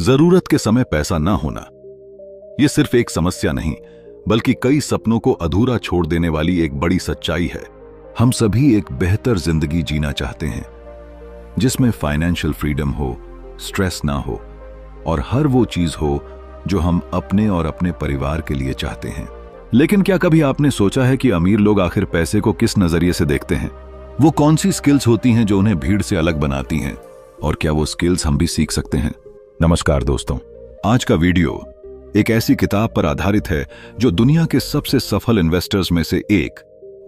जरूरत के समय पैसा ना होना, यह सिर्फ एक समस्या नहीं बल्कि कई सपनों को अधूरा छोड़ देने वाली एक बड़ी सच्चाई है। हम सभी एक बेहतर जिंदगी जीना चाहते हैं जिसमें फाइनेंशियल फ्रीडम हो, स्ट्रेस ना हो और हर वो चीज हो जो हम अपने और अपने परिवार के लिए चाहते हैं। लेकिन क्या कभी आपने सोचा है कि अमीर लोग आखिर पैसे को किस नजरिए से देखते हैं? वो कौन सी स्किल्स होती हैं जो उन्हें भीड़ से अलग बनाती हैं? और क्या वो स्किल्स हम भी सीख सकते हैं? नमस्कार दोस्तों, आज का वीडियो एक ऐसी किताब पर आधारित है जो दुनिया के सबसे सफल इन्वेस्टर्स में से एक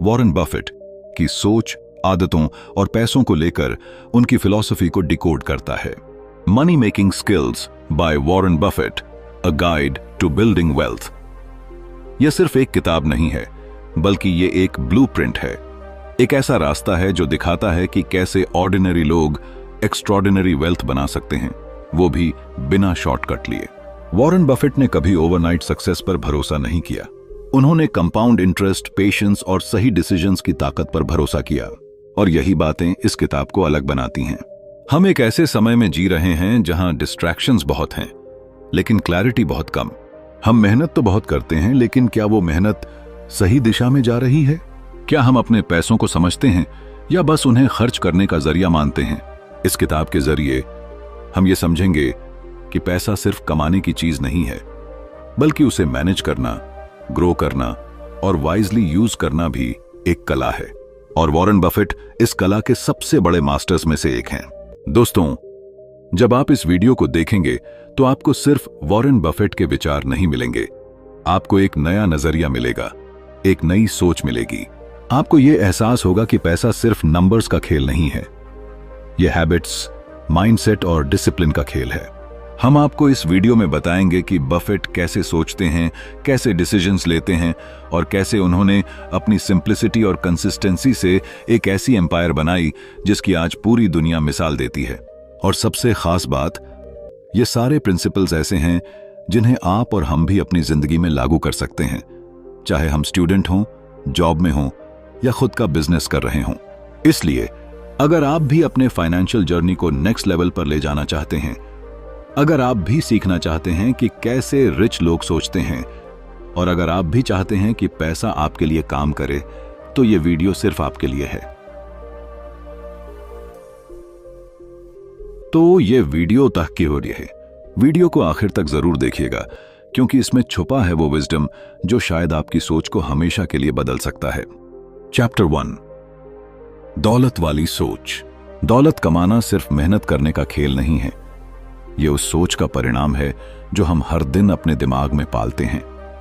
वॉरेन बफेट की सोच, आदतों और पैसों को लेकर उनकी फिलॉसफी को डिकोड करता है। Money making skills by Warren Buffett, a guide to building wealth. यह सिर्फ एक किताब नहीं है बल्कि ये एक ब्लूप्रिंट है, एक ऐसा रास्ता है जो दिखाता है कि कैसे ऑर्डिनरी लोग एक्स्ट्रॉर्डिनरी वेल्थ बना सकते हैं, वो भी बिना शॉर्टकट लिए। वॉरेन बफेट ने कभी ओवरनाइट सक्सेस पर भरोसा नहीं किया। उन्होंने कंपाउंड इंटरेस्ट, पेशेंस और सही डिसीजंस की ताकत पर भरोसा किया और यही बातें इस किताब को अलग बनाती हैं। हम एक ऐसे समय में जी रहे हैं जहां डिस्ट्रैक्शंस बहुत हैं लेकिन क्लैरिटी बहुत कम। हम मेहनत तो बहुत करते हैं लेकिन क्या वो मेहनत सही दिशा में जा रही है? क्या हम अपने पैसों को समझते हैं या बस उन्हें खर्च करने का जरिया मानते हैं? इस किताब के जरिए हम ये समझेंगे कि पैसा सिर्फ कमाने की चीज नहीं है बल्कि उसे मैनेज करना, ग्रो करना और वाइजली यूज करना भी एक कला है। और वॉरेन बफेट इस कला के सबसे बड़े मास्टर्स में से एक हैं। दोस्तों, जब आप इस वीडियो को देखेंगे तो आपको सिर्फ वॉरेन बफेट के विचार नहीं मिलेंगे, आपको एक नया नजरिया मिलेगा, एक नई सोच मिलेगी। आपको यह एहसास होगा कि पैसा सिर्फ नंबर्स का खेल नहीं है, यह हैबिट्स, माइंडसेट और डिसिप्लिन का खेल है। हम आपको इस वीडियो में बताएंगे कि बफेट कैसे सोचते हैं, कैसे डिसीजंस लेते हैं और कैसे उन्होंने अपनी सिंप्लिसिटी और कंसिस्टेंसी से एक ऐसी एम्पायर बनाई जिसकी आज पूरी दुनिया मिसाल देती है। और सबसे खास बात, ये सारे प्रिंसिपल्स ऐसे हैं जिन्हें आप और हम भी अपनी जिंदगी में लागू कर सकते हैं, चाहे हम स्टूडेंट हों, जॉब में हों या खुद का बिजनेस कर रहे हों। इसलिए अगर आप भी अपने फाइनेंशियल जर्नी को नेक्स्ट लेवल पर ले जाना चाहते हैं, अगर आप भी सीखना चाहते हैं कि कैसे रिच लोग सोचते हैं और अगर आप भी चाहते हैं कि पैसा आपके लिए काम करे, तो यह वीडियो सिर्फ आपके लिए है। तो यह वीडियो तक की हो रही है, वीडियो को आखिर तक जरूर देखिएगा क्योंकि इसमें छुपा है वो विजडम जो शायद आपकी सोच को हमेशा के लिए बदल सकता है। चैप्टर 1, दौलत वाली सोच। दौलत कमाना सिर्फ मेहनत करने का खेल नहीं है, यह उस सोच का परिणाम है जो हम हर दिन अपने दिमाग में पालते हैं।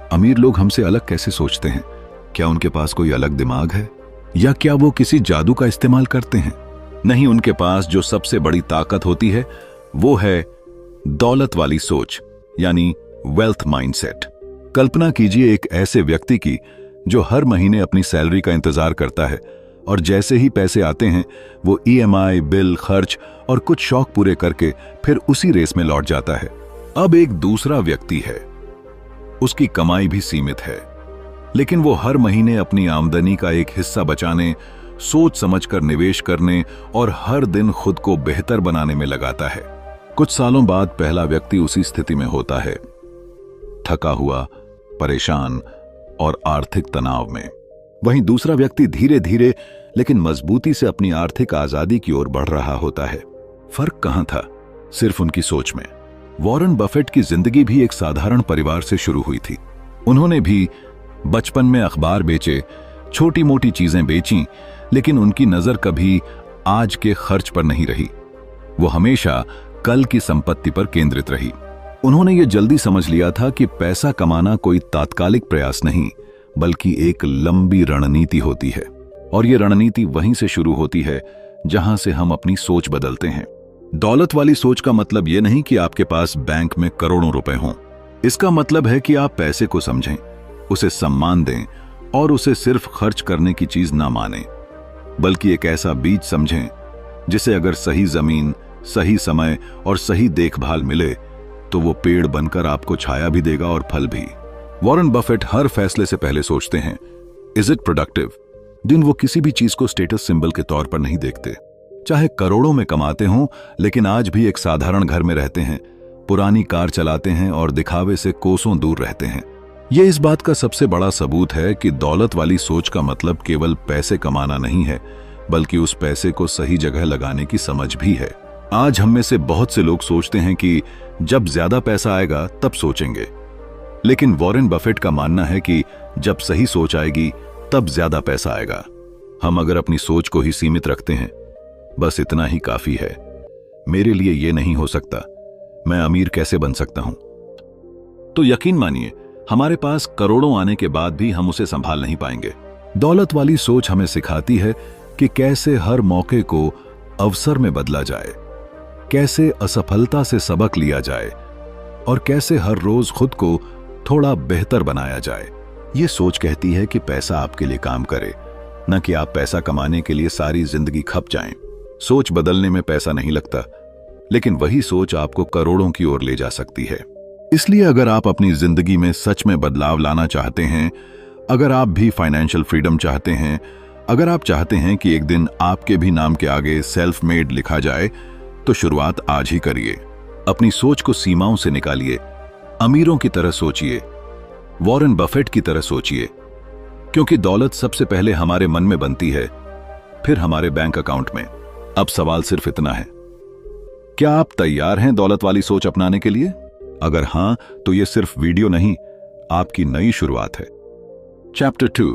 अमीर लोग हमसे अलग कैसे सोचते हैं? क्या उनके पास कोई अलग दिमाग है या क्या वो किसी जादू का इस्तेमाल करते हैं? नहीं, उनके पास जो सबसे बड़ी ताकत होती है वो है दौलत वाली सोच, यानी वेल्थ माइंडसेट। कल्पना कीजिए एक ऐसे व्यक्ति की जो हर महीने अपनी सैलरी का इंतजार करता है और जैसे ही पैसे आते हैं वो EMI, बिल, खर्च और कुछ शौक पूरे करके फिर उसी रेस में लौट जाता है। अब एक दूसरा व्यक्ति है, उसकी कमाई भी सीमित है लेकिन वो हर महीने अपनी आमदनी का एक हिस्सा बचाने, सोच समझकर निवेश करने और हर दिन खुद को बेहतर बनाने में लगाता है। कुछ सालों बाद पहला व्यक्ति उसी स्थिति में होता है, थका हुआ, परेशान और आर्थिक तनाव में। वहीं दूसरा व्यक्ति धीरे धीरे लेकिन मजबूती से अपनी आर्थिक आजादी की ओर बढ़ रहा होता है। फर्क कहां था? सिर्फ उनकी सोच में। वॉरेन बफेट की जिंदगी भी एक साधारण परिवार से शुरू हुई थी। उन्होंने भी बचपन में अखबार बेचे, छोटी मोटी चीजें बेची, लेकिन उनकी नजर कभी आज के खर्च पर नहीं रही, वो हमेशा कल की संपत्ति पर केंद्रित रही। उन्होंने ये जल्दी समझ लिया था कि पैसा कमाना कोई तात्कालिक प्रयास नहीं बल्कि एक लंबी रणनीति होती है और ये रणनीति वहीं से शुरू होती है जहां से हम अपनी सोच बदलते हैं। दौलत वाली सोच का मतलब ये नहीं कि आपके पास बैंक में करोड़ों रुपए हों। इसका मतलब है कि आप पैसे को समझें, उसे सम्मान दें और उसे सिर्फ खर्च करने की चीज ना मानें, बल्कि एक ऐसा बीज समझें जिसे अगर सही जमीन, सही समय और सही देखभाल मिले तो वो पेड़ बनकर आपको छाया भी देगा और फल भी। वॉरेन बफेट हर फैसले से पहले सोचते हैं, इज इट प्रोडक्टिव? दिन वो किसी भी चीज को स्टेटस सिंबल के तौर पर नहीं देखते। चाहे करोड़ों में कमाते हों लेकिन आज भी एक साधारण घर में रहते हैं, पुरानी कार चलाते हैं और दिखावे से कोसों दूर रहते हैं। ये इस बात का सबसे बड़ा सबूत है कि दौलत वाली सोच का मतलब केवल पैसे कमाना नहीं है, बल्कि उस पैसे को सही जगह लगाने की समझ भी है। आज हम में से बहुत से लोग सोचते हैं कि जब ज्यादा पैसा आएगा तब सोचेंगे, लेकिन वॉरेन बफेट का मानना है कि जब सही सोच आएगी तब ज्यादा पैसा आएगा। हम अगर अपनी सोच को ही सीमित रखते हैं, बस इतना ही काफी है, मेरे लिए ये नहीं हो सकता, मैं अमीर कैसे बन सकता हूं, तो यकीन मानिए हमारे पास करोड़ों आने के बाद भी हम उसे संभाल नहीं पाएंगे। दौलत वाली सोच हमें सिखाती है कि कैसे हर मौके को अवसर में बदला जाए, कैसे असफलता से सबक लिया जाए और कैसे हर रोज खुद को थोड़ा बेहतर बनाया जाए। ये सोच कहती है कि पैसा आपके लिए काम करे, न कि आप पैसा कमाने के लिए सारी जिंदगी खप जाएं। सोच बदलने में पैसा नहीं लगता, लेकिन वही सोच आपको करोड़ों की ओर ले जा सकती है। इसलिए अगर आप अपनी जिंदगी में सच में बदलाव लाना चाहते हैं, अगर आप भी फाइनेंशियल फ्रीडम चाहते हैं, अगर आप चाहते हैं कि एक दिन आपके भी नाम के आगे सेल्फ मेड लिखा जाए, तो शुरुआत आज ही करिए। अपनी सोच को सीमाओं से निकालिए, अमीरों की तरह सोचिए, वॉरेन बफेट की तरह सोचिए, क्योंकि दौलत सबसे पहले हमारे मन में बनती है, फिर हमारे बैंक अकाउंट में। अब सवाल सिर्फ इतना है, क्या आप तैयार हैं दौलत वाली सोच अपनाने के लिए? अगर हां, तो यह सिर्फ वीडियो नहीं, आपकी नई शुरुआत है। चैप्टर 2,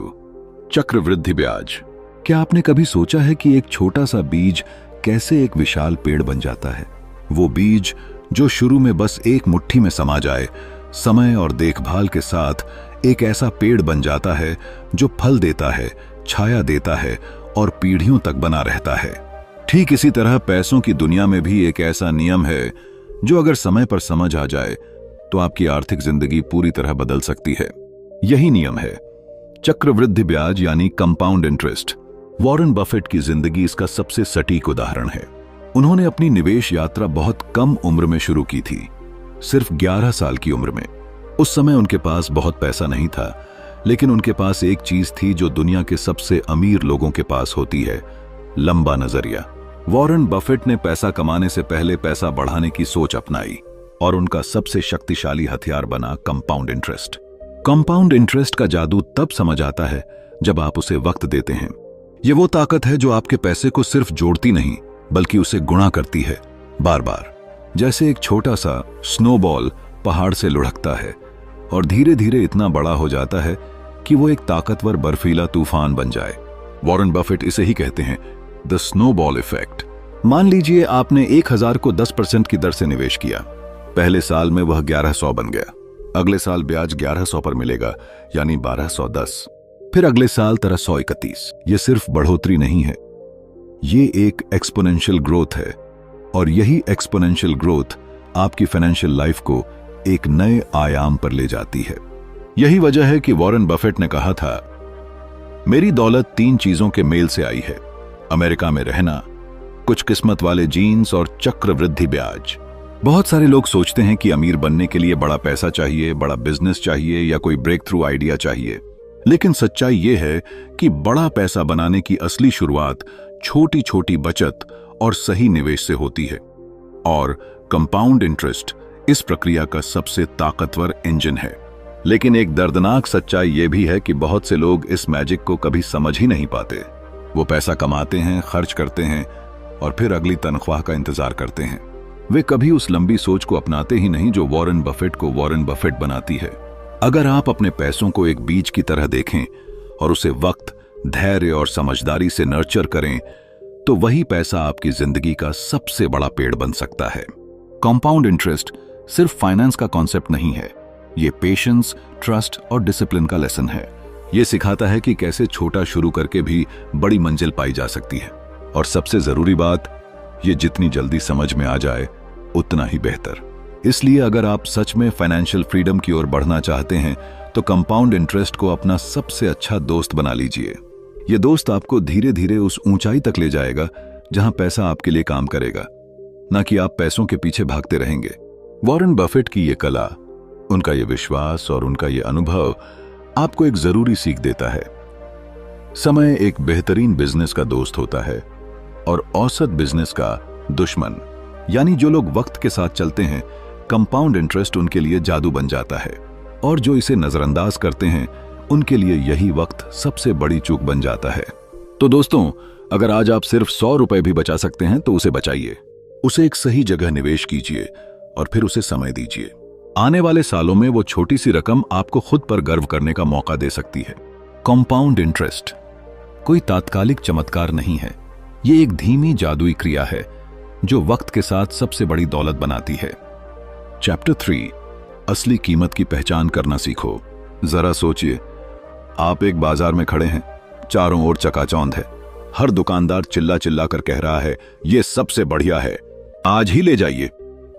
चक्रवृद्धि ब्याज। क्या आपने कभी सोचा है कि एक छोटा सा बीज कैसे एक विशाल पेड़ बन जाता है? वो बीज जो शुरू में बस एक मुट्ठी में समा जाए, समय और देखभाल के साथ एक ऐसा पेड़ बन जाता है जो फल देता है, छाया देता है और पीढ़ियों तक बना रहता है। ठीक इसी तरह पैसों की दुनिया में भी एक ऐसा नियम है जो अगर समय पर समझ आ जाए तो आपकी आर्थिक जिंदगी पूरी तरह बदल सकती है। यही नियम है चक्रवृद्धि ब्याज यानी कंपाउंड इंटरेस्ट। वॉरेन बफेट की जिंदगी इसका सबसे सटीक उदाहरण है। उन्होंने अपनी निवेश यात्रा बहुत कम उम्र में शुरू की थी, सिर्फ 11 साल की उम्र में। उस समय उनके पास बहुत पैसा नहीं था, लेकिन उनके पास एक चीज थी जो दुनिया के सबसे अमीर लोगों के पास होती है, लंबा नजरिया। वॉरेन बफेट ने पैसा कमाने से पहले पैसा बढ़ाने की सोच अपनाई और उनका सबसे शक्तिशाली हथियार बना कंपाउंड इंटरेस्ट। कंपाउंड इंटरेस्ट का जादू तब समझ आता है जब आप उसे वक्त देते हैं। ये वो ताकत है जो आपके पैसे को सिर्फ जोड़ती नहीं, बल्कि उसे गुणा करती है, बार बार। जैसे एक छोटा सा स्नोबॉल पहाड़ से लुढ़कता है और धीरे धीरे इतना बड़ा हो जाता है कि वो एक ताकतवर बर्फीला तूफान बन जाए। वॉरेन बफेट इसे ही कहते हैं द स्नोबॉल इफेक्ट। मान लीजिए आपने 1000 को 10% की दर से निवेश किया। पहले साल में वह 1100 बन गया। अगले साल ब्याज 1100 पर मिलेगा, यानी 1210। फिर अगले साल 1331। ये सिर्फ बढ़ोतरी नहीं है, ये एक एक्सपोनेंशियल ग्रोथ है, और यही एक्सपोनेंशियल ग्रोथ आपकी फाइनेंशियल लाइफ को एक नए आयाम पर ले जाती है। यही वजह है कि वॉरेन बफेट ने कहा था, मेरी दौलत 3 चीजों के मेल से आई है, अमेरिका में रहना, कुछ किस्मत वाले जीन्स और चक्रवृद्धि ब्याज। बहुत सारे लोग सोचते हैं कि अमीर बनने के लिए बड़ा पैसा चाहिए, बड़ा बिजनेस चाहिए या कोई ब्रेक थ्रू आइडिया चाहिए। लेकिन सच्चाई यह है कि बड़ा पैसा बनाने की असली शुरुआत छोटी छोटी बचत और सही निवेश से होती है, और कंपाउंड इंटरेस्ट इस प्रक्रिया का सबसे ताकतवर इंजन है। लेकिन एक दर्दनाक सच्चाई यह भी है कि बहुत से लोग इस मैजिक को कभी समझ ही नहीं पाते। वो पैसा कमाते हैं, खर्च करते हैं और फिर अगली तनख्वाह का इंतजार करते हैं। वे कभी उस लंबी सोच को अपनाते ही नहीं जो वॉरेन बफेट को वॉरेन बफेट बनाती है। अगर आप अपने पैसों को एक बीज की तरह देखें और उसे वक्त, धैर्य और समझदारी से नर्चर करें, तो वही पैसा आपकी जिंदगी का सबसे बड़ा पेड़ बन सकता है। कंपाउंड इंटरेस्ट सिर्फ फाइनेंस का कॉन्सेप्ट नहीं है, ये पेशेंस, ट्रस्ट और डिसिप्लिन का लेसन है। ये सिखाता है कि कैसे छोटा शुरू करके भी बड़ी मंजिल पाई जा सकती है। और सबसे जरूरी बात, ये जितनी जल्दी समझ में आ जाए उतना ही बेहतर। इसलिए अगर आप सच में फाइनेंशियल फ्रीडम की ओर बढ़ना चाहते हैं, तो कंपाउंड इंटरेस्ट को अपना सबसे अच्छा दोस्त बना लीजिए। ये दोस्त आपको धीरे धीरे उस ऊंचाई तक ले जाएगा जहां पैसा आपके लिए काम करेगा, ना कि आप पैसों के पीछे भागते रहेंगे। वॉरेन बफेट की ये कला, उनका ये विश्वास और उनका ये अनुभव आपको एक जरूरी सीख देता है। समय एक बेहतरीन बिजनेस का दोस्त होता है और औसत बिजनेस का दुश्मन। यानी जो लोग वक्त के साथ चलते हैं, कंपाउंड इंटरेस्ट उनके लिए जादू बन जाता है, और जो इसे नजरअंदाज करते हैं उनके लिए यही वक्त सबसे बड़ी चूक बन जाता है। तो दोस्तों, अगर आज आप सिर्फ 100 रुपए भी बचा सकते हैं तो उसे बचाइए, उसे एक सही जगह निवेश कीजिए और फिर उसे समय दीजिए। आने वाले सालों में वो छोटी सी रकम आपको खुद पर गर्व करने का मौका दे सकती है। कंपाउंड इंटरेस्ट कोई तात्कालिक चमत्कार नहीं है, ये एक धीमी जादुई क्रिया है जो वक्त के साथ सबसे बड़ी दौलत बनाती है। चैप्टर 3, असली कीमत की पहचान करना सीखो। जरा सोचिए, आप एक बाजार में खड़े हैं, चारों ओर चकाचौंध है, हर दुकानदार चिल्ला चिल्ला कर कह रहा है ये सबसे बढ़िया है, आज ही ले जाइए।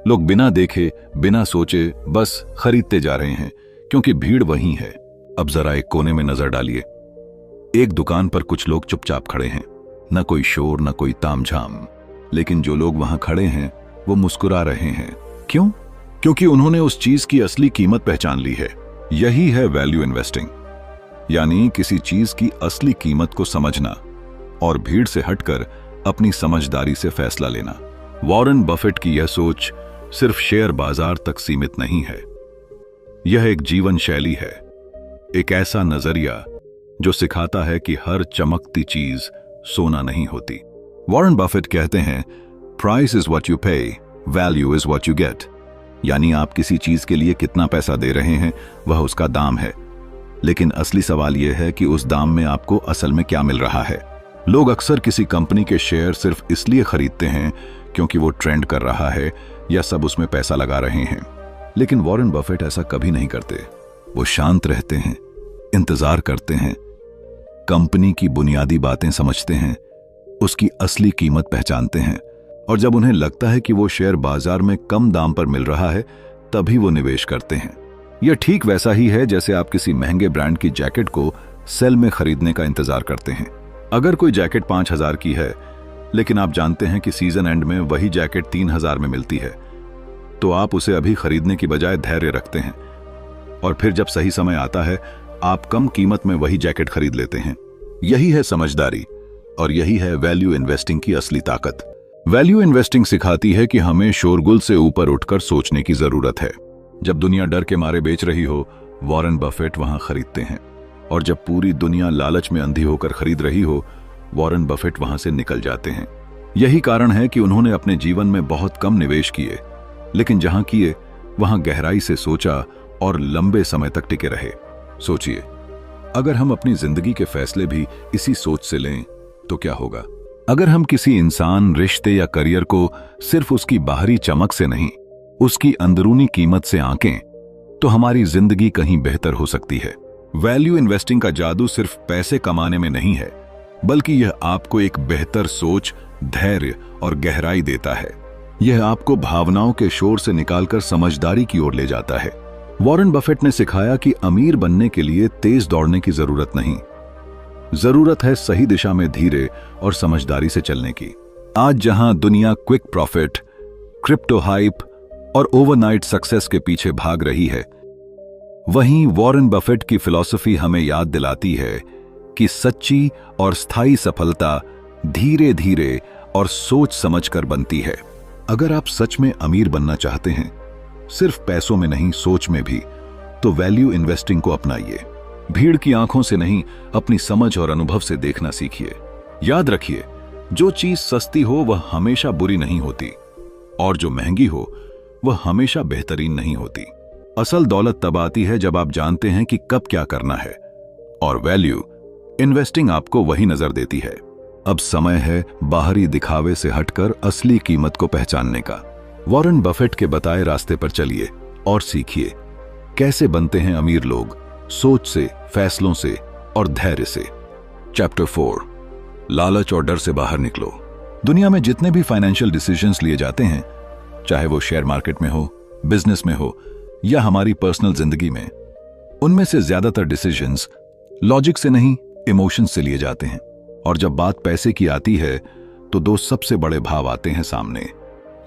लोग बिना देखे बिना सोचे बस खरीदते जा रहे हैं क्योंकि भीड़ वहीं है। अब जरा एक कोने में नजर डालिए, एक दुकान पर कुछ लोग चुपचाप खड़े हैं, न कोई शोर न कोई तामझाम, लेकिन जो लोग वहां खड़े हैं वो मुस्कुरा रहे हैं। क्यों? क्योंकि उन्होंने उस चीज की असली कीमत पहचान ली है। यही है वैल्यू इन्वेस्टिंग, यानी किसी चीज की असली कीमत को समझना और भीड़ से हटकर अपनी समझदारी से फैसला लेना। वॉरेन बफेट की यह सोच सिर्फ शेयर बाजार तक सीमित नहीं है, यह एक जीवन शैली है, एक ऐसा नजरिया जो सिखाता है कि हर चमकती चीज सोना नहीं होती। वॉरेन बफेट कहते हैं, प्राइस इज व्हाट यू पे, value is what you get. यानी आप किसी चीज के लिए कितना पैसा दे रहे हैं वह उसका दाम है, लेकिन असली सवाल यह है कि उस दाम में आपको असल में क्या मिल रहा है। लोग अक्सर किसी कंपनी के शेयर सिर्फ इसलिए खरीदते हैं क्योंकि वो ट्रेंड कर रहा है या सब उसमें पैसा लगा रहे हैं, लेकिन वॉरेन बफेट ऐसा कभी नहीं करते। वो शांत रहते हैं, इंतजार करते हैं, कंपनी की बुनियादी बातें समझते हैं, उसकी असली कीमत पहचानते हैं, और जब उन्हें लगता है कि वो शेयर बाजार में कम दाम पर मिल रहा है तभी वो निवेश करते हैं। यह ठीक वैसा ही है जैसे आप किसी महंगे ब्रांड की जैकेट को सेल में खरीदने का इंतजार करते हैं। अगर कोई जैकेट 5000 की है लेकिन आप जानते हैं कि सीजन एंड में वही जैकेट 3000 में मिलती है, तो आप उसे अभी खरीदने की बजाय धैर्य रखते हैं, और फिर जब सही समय आता है आप कम कीमत में वही जैकेट खरीद लेते हैं। यही है समझदारी, और यही है वैल्यू इन्वेस्टिंग की असली ताकत। वैल्यू इन्वेस्टिंग सिखाती है कि हमें शोरगुल से ऊपर उठकर सोचने की जरूरत है। जब दुनिया डर के मारे बेच रही हो, वॉरेन बफेट वहां खरीदते हैं, और जब पूरी दुनिया लालच में अंधी होकर खरीद रही हो, वॉरेन बफेट वहां से निकल जाते हैं। यही कारण है कि उन्होंने अपने जीवन में बहुत कम निवेश किए, लेकिन जहां किए वहां गहराई से सोचा और लंबे समय तक टिके रहे। सोचिए, अगर हम अपनी जिंदगी के फैसले भी इसी सोच से लें तो क्या होगा? अगर हम किसी इंसान, रिश्ते या करियर को सिर्फ उसकी बाहरी चमक से नहीं, उसकी अंदरूनी कीमत से आंकें, तो हमारी जिंदगी कहीं बेहतर हो सकती है। वैल्यू इन्वेस्टिंग का जादू सिर्फ पैसे कमाने में नहीं है, बल्कि यह आपको एक बेहतर सोच, धैर्य और गहराई देता है। यह आपको भावनाओं के शोर से निकालकर समझदारी की ओर ले जाता है। वॉरेन बफेट ने सिखाया कि अमीर बनने के लिए तेज दौड़ने की जरूरत नहीं, जरूरत है सही दिशा में धीरे और समझदारी से चलने की। आज जहां दुनिया क्विक प्रॉफिट, क्रिप्टो हाइप और ओवरनाइट सक्सेस के पीछे भाग रही है, वहीं वॉरेन बफेट की फिलॉसफी हमें याद दिलाती है कि सच्ची और स्थायी सफलता धीरे धीरे और सोच समझकर बनती है। अगर आप सच में अमीर बनना चाहते हैं, सिर्फ पैसों में नहीं सोच में भी, तो वैल्यू इन्वेस्टिंग को अपनाइए। भीड़ की आंखों से नहीं, अपनी समझ और अनुभव से देखना सीखिए। याद रखिए, जो चीज सस्ती हो वह हमेशा बुरी नहीं होती, और जो महंगी हो वह हमेशा बेहतरीन नहीं होती। असल दौलत तब आती है जब आप जानते हैं कि कब क्या करना है, और वैल्यू इन्वेस्टिंग आपको वही नजर देती है। अब समय है बाहरी दिखावे से हटकर असली कीमत को पहचानने का। वॉरेन बफेट के बताए रास्ते पर चलिए और सीखिए कैसे बनते हैं अमीर लोग, सोच से, फैसलों से और धैर्य से। चैप्टर 4, लालच और डर से बाहर निकलो। दुनिया में जितने भी फाइनेंशियल डिसीजंस लिए जाते हैं, चाहे वो शेयर मार्केट में हो, बिजनेस में हो या हमारी पर्सनल जिंदगी में, उनमें से ज्यादातर डिसीजंस लॉजिक से नहीं, इमोशन से लिए जाते हैं। और जब बात पैसे की आती है तो दो सबसे बड़े भाव आते हैं सामने,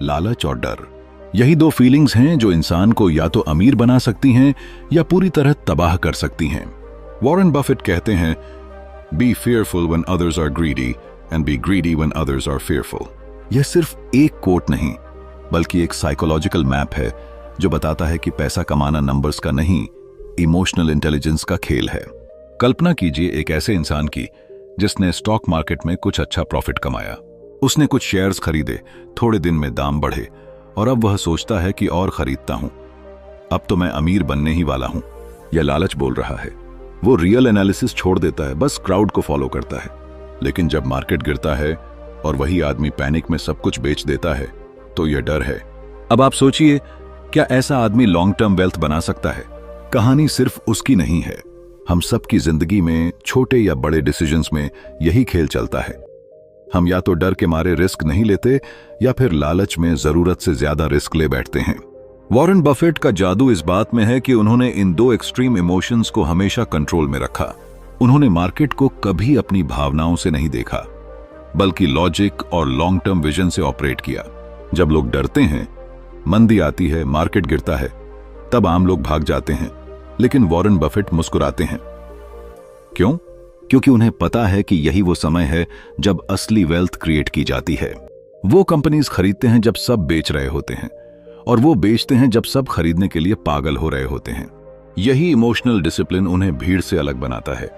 लालच और डर। यही दो फीलिंग्स हैं जो इंसान को या तो अमीर बना सकती हैं या पूरी तरह तबाह कर सकती हैं। वॉरेन बफेट कहते हैं, B fearful when others are greedy and be greedy when others are fearful। यह सिर्फ एक कोट नहीं, बल्कि एक साइकोलॉजिकल मैप है जो बताता है कि पैसा कमाना नंबर्स का नहीं, इमोशनल इंटेलिजेंस का खेल है। कल्पना कीजिए एक ऐसे इंसान की जिसने स्टॉक मार्केट में कुछ अच्छा प्रॉफिट कमाया। उसने कुछ शेयर्स खरीदे, थोड़े दिन में दाम बढ़े और अब वह सोचता है कि और खरीदता हूं, अब तो मैं अमीर बनने ही वाला हूं। यह लालच बोल रहा है। वो रियल एनालिसिस छोड़ देता है, बस क्राउड को फॉलो करता है। लेकिन जब मार्केट गिरता है और वही आदमी पैनिक में सब कुछ बेच देता है तो यह डर है। अब आप सोचिए, क्या ऐसा आदमी लॉन्ग टर्म वेल्थ बना सकता है? कहानी सिर्फ उसकी नहीं है। हम सबकी जिंदगी में छोटे या बड़े डिसीजंस में यही खेल चलता है। हम या तो डर के मारे रिस्क नहीं लेते या फिर लालच में जरूरत से ज्यादा रिस्क ले बैठते हैं। वॉरेन बफेट का जादू इस बात में है कि उन्होंने इन दो एक्सट्रीम इमोशंस को हमेशा कंट्रोल में रखा। उन्होंने मार्केट को कभी अपनी भावनाओं से नहीं देखा, बल्कि लॉजिक और लॉन्ग टर्म विजन से ऑपरेट किया। जब लोग डरते हैं, मंदी आती है, मार्केट गिरता है, तब आम लोग भाग जाते हैं, लेकिन वॉरेन बफेट मुस्कुराते हैं। क्यों? क्योंकि उन्हें पता है कि यही वो समय है जब असली वेल्थ क्रिएट की जाती है। वो कंपनीज खरीदते हैं जब सब बेच रहे होते हैं, और वो बेचते हैं जब सब खरीदने के लिए पागल हो रहे होते हैं। यही इमोशनल डिसिप्लिन उन्हें भीड़ से अलग बनाता है।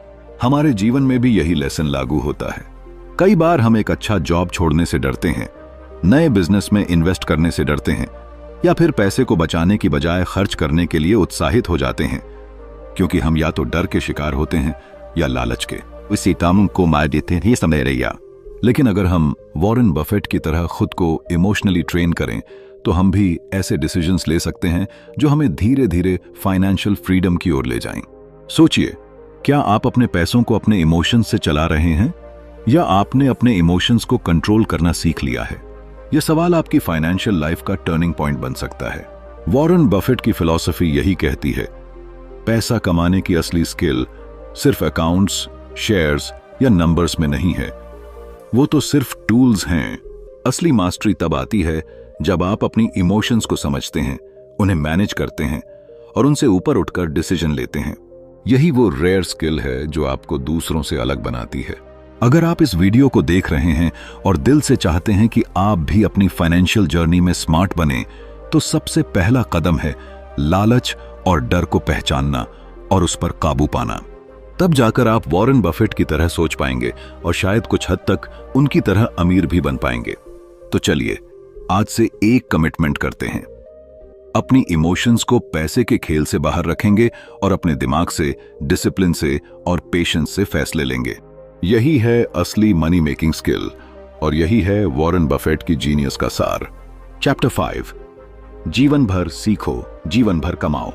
हमारे जीवन में भी यही लेसन लागू होता है। कई बार हम एक अच्छा जॉब छोड़ने से डरते हैं, नए बिजनेस में इन्वेस्ट करने से डरते हैं, या फिर पैसे को बचाने की बजाय खर्च करने के लिए उत्साहित हो जाते हैं, क्योंकि हम या तो डर के शिकार होते हैं या लालच के। इसी तामुन को मार देते हैं, ये समझ रहिए। लेकिन अगर हम वॉरेन बफेट की तरह खुद को इमोशनली ट्रेन करें तो हम भी ऐसे डिसीजंस ले सकते हैं जो हमें धीरे धीरे फाइनेंशियल फ्रीडम की ओर ले जाएं। सोचिए, क्या आप अपने पैसों को अपने इमोशंस से चला रहे हैं या आपने अपने इमोशंस को कंट्रोल करना सीख लिया है? यह सवाल आपकी फाइनेंशियल लाइफ का टर्निंग पॉइंट बन सकता है। वॉरेन बफेट की फिलॉसफी यही कहती है, पैसा कमाने की असली स्किल सिर्फ अकाउंट्स, शेयर्स या नंबर्स में नहीं है। वो तो सिर्फ टूल्स हैं। असली मास्टरी तब आती है जब आप अपनी इमोशंस को समझते हैं, उन्हें मैनेज करते हैं और उनसे ऊपर उठकर डिसीजन लेते हैं। यही वो रेयर स्किल है जो आपको दूसरों से अलग बनाती है। अगर आप इस वीडियो को देख रहे हैं और दिल से चाहते हैं कि आप भी अपनी फाइनेंशियल जर्नी में स्मार्ट बने, तो सबसे पहला कदम है लालच और डर को पहचानना और उस पर काबू पाना। तब जाकर आप वॉरेन बफेट की तरह सोच पाएंगे और शायद कुछ हद तक उनकी तरह अमीर भी बन पाएंगे। तो चलिए आज से एक कमिटमेंट करते हैं, अपनी इमोशंस को पैसे के खेल से बाहर रखेंगे और अपने दिमाग से, डिसिप्लिन से और पेशेंस से फैसले लेंगे। यही है असली मनी मेकिंग स्किल और यही है वॉरेन बफेट की जीनियस का सार। चैप्टर 5, जीवन भर सीखो, जीवन भर कमाओ।